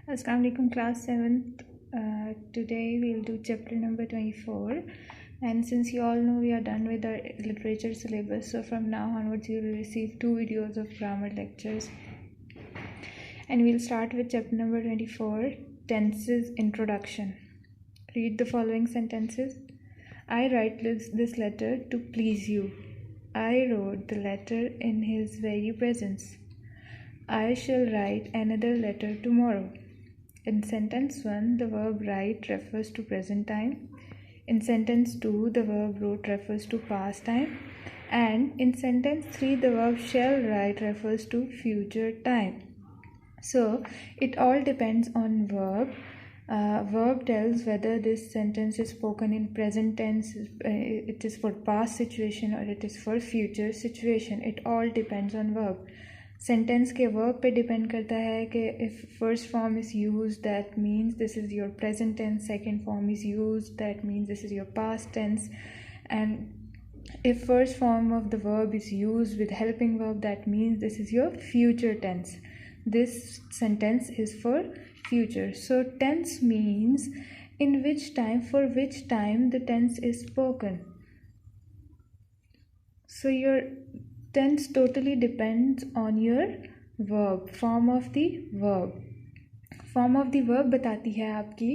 Assalamu alaikum, class 7th. Today we'll do chapter number 24, and since you all know we are done with our literature syllabus, so from now onwards you will receive 2 videos of grammar lectures, and we'll start with chapter number 24, tenses introduction. Read the following sentences. I write this letter to please you. I wrote the letter in his very presence. I shall write another letter tomorrow. In sentence 1, the verb write refers to present time. In sentence 2, the verb wrote refers to past time. And in sentence 3, the verb shall write refers to future time. So, it all depends on verb. Verb tells whether this sentence is spoken in present tense, it is for past situation, or it is for future situation. It all depends on verb. Sentence के verb पे depend करता है कि if first form is use that means this is your present tense, second form is use that means this is your past tense, and if first form of the verb is used with helping verb, that means this is your future tense. This sentence is for future. So tense means in which time, for which time the tense is spoken. So your tense totally depends on your verb, form of the verb. Form of the verb बताती है आपकी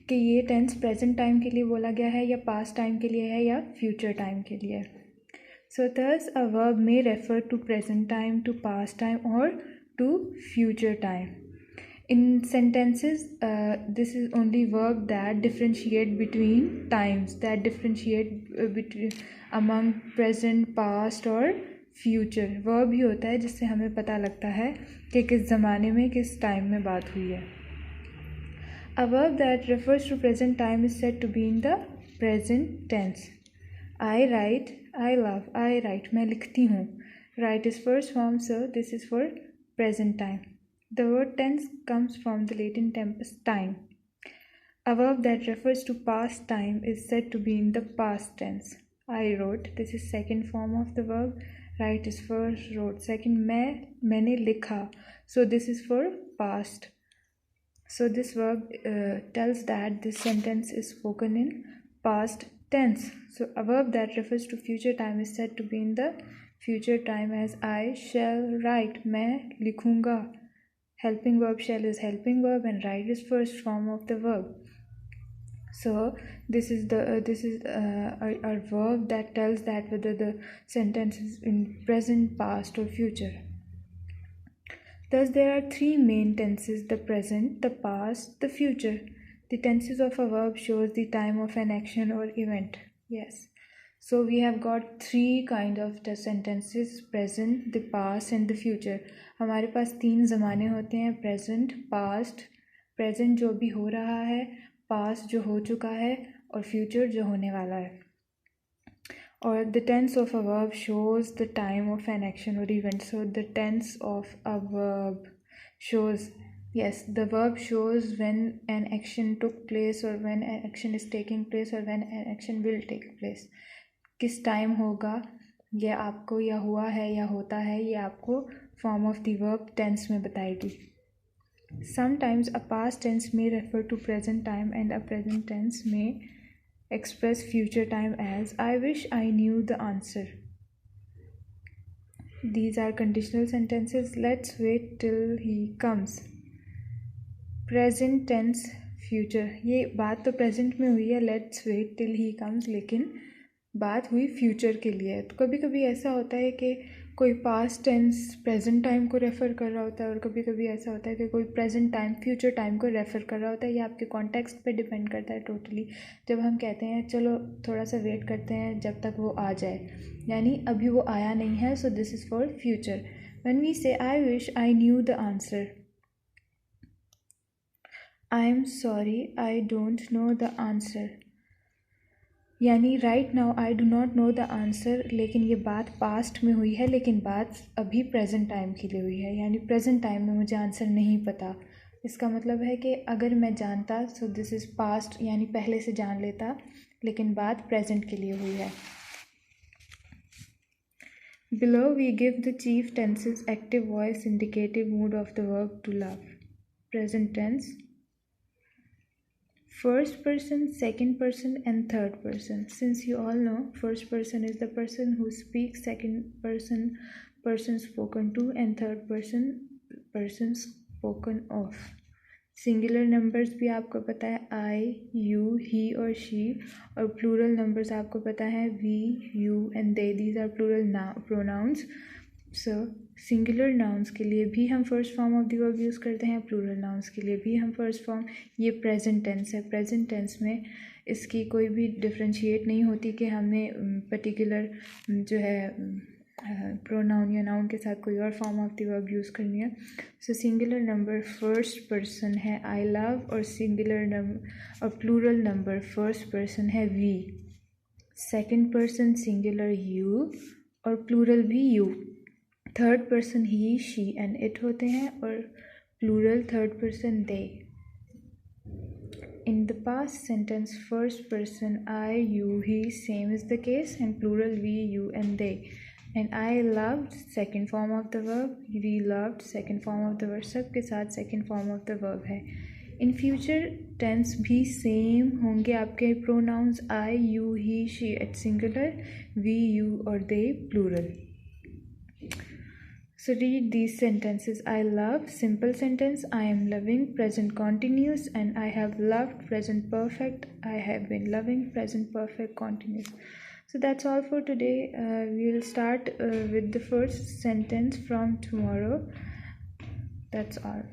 कि ये tense present time के लिए बोला गया है या पास्ट टाइम के लिए है या फ्यूचर टाइम के लिए. So thus a verb may refer to present time, to past time और to future time. In sentences, this is only verb that differentiate between times, that differentiate between among present, past और future. verb ही होता है जिससे हमें पता लगता है कि किस ज़माने में किस टाइम में बात हुई है. A verb that refers to present time is said to be in the present tense. I write, I love, I write, मैं लिखती हूँ. Write is first form, so this is for present time. The word tense comes from the Latin tempus time. A verb that refers to past time is said to be in the past tense. I wrote, this is second form of the verb. Write is first, wrote second. मैंने लिखा, so this is for past. So this verb tells that this sentence is spoken in past tense. So a verb that refers to future time is said to be in the future time, as I shall write, मैं लिखूँगा. Helping verb shall is helping verb and write is first form of the verb. So this is a verb that tells that whether the sentence is in present, past or future. Thus there are three main tenses: the present, the past, the future. The tenses of a verb shows the time of an action or event. Yes. So we have got three kind of the sentences: present, the past and the future. हमारे पास 3 ज़माने होते हैं: present, past, present जो भी हो रहा है, past जो हो चुका है और फ्यूचर जो होने वाला है. और the tense of a verb shows the time of an action or event. So the tense of a verb shows, yes, the verb shows when an action took place or when an action is taking place or when an action will take place. किस time होगा ये आपको, या हुआ है या होता है, ये आपको form of the verb tense में बताएगी. Sometimes a past tense may refer to present time and a present tense may express future time, as I wish I knew the answer. These are conditional sentences. Let's wait till he comes. Present tense future, ये बात तो present में हुई है, let's wait till he comes, लेकिन बात हुई future के लिए. तो कभी कभी ऐसा होता है कि कोई पास्ट टेंस प्रेजेंट टाइम को रेफ़र कर रहा होता है और कभी कभी ऐसा होता है कि कोई प्रेजेंट टाइम फ्यूचर टाइम को रेफ़र कर रहा होता है. ये आपके कॉन्टेक्स्ट पे डिपेंड करता है टोटली. जब हम कहते हैं चलो थोड़ा सा वेट करते हैं जब तक वो आ जाए, यानी अभी वो आया नहीं है, so this is for future. When we say I wish I knew the answer, I am sorry I don't know the answer, यानी right now I do not know the answer. लेकिन ये बात पास्ट में हुई है, लेकिन बात अभी प्रेजेंट टाइम के लिए हुई है, यानी प्रेजेंट टाइम में मुझे आंसर नहीं पता. इसका मतलब है कि अगर मैं जानता, सो दिस इज़ पास्ट, यानी पहले से जान लेता, लेकिन बात प्रेजेंट के लिए हुई है. Below we give the chief tenses: active voice, indicative mood of the verb to love. present tense, first person, second person, and third person. Since you all know, first person is the person who speaks, second person, person spoken to, and third person, person spoken of. Singular numbers भी आपको पता है आई, you, ही और she, और plural numbers आपको पता है we, you and they. These are plural pronouns. So singular nouns के लिए भी हम first form of the verb use करते हैं, प्लूरल नाउन्स के लिए भी हम फर्स्ट फॉर्म. ये प्रेजेंट टेंस है. प्रेजेंट टेंस में इसकी कोई भी डिफ्रेंशिएट नहीं होती कि हमने पर्टिकुलर जो है प्रोनाउन या नाउन के साथ कोई और form of the verb use करनी है. So singular number first person है आई लव, और सिंगुलर नंबर और प्लूरल नंबर फर्स्ट पर्सन है we. Second person singular you और प्लूरल भी you. Third person he, she and it होते हैं, और plural third person they. In the past sentence, first person I, you, he, same is the case, and plural we, you, and they. And I loved, second form of the verb. We loved, second form of the verb. सब के साथ second form of the verb है. In future tense भी same होंगे आपके pronouns I, you, he, she at singular, we, you और they plural. So read these sentences. I love, simple sentence. I am loving, present continuous. And I have loved, present perfect. I have been loving, present perfect continuous. So that's all for today. We'll start with the first sentence from tomorrow. That's all.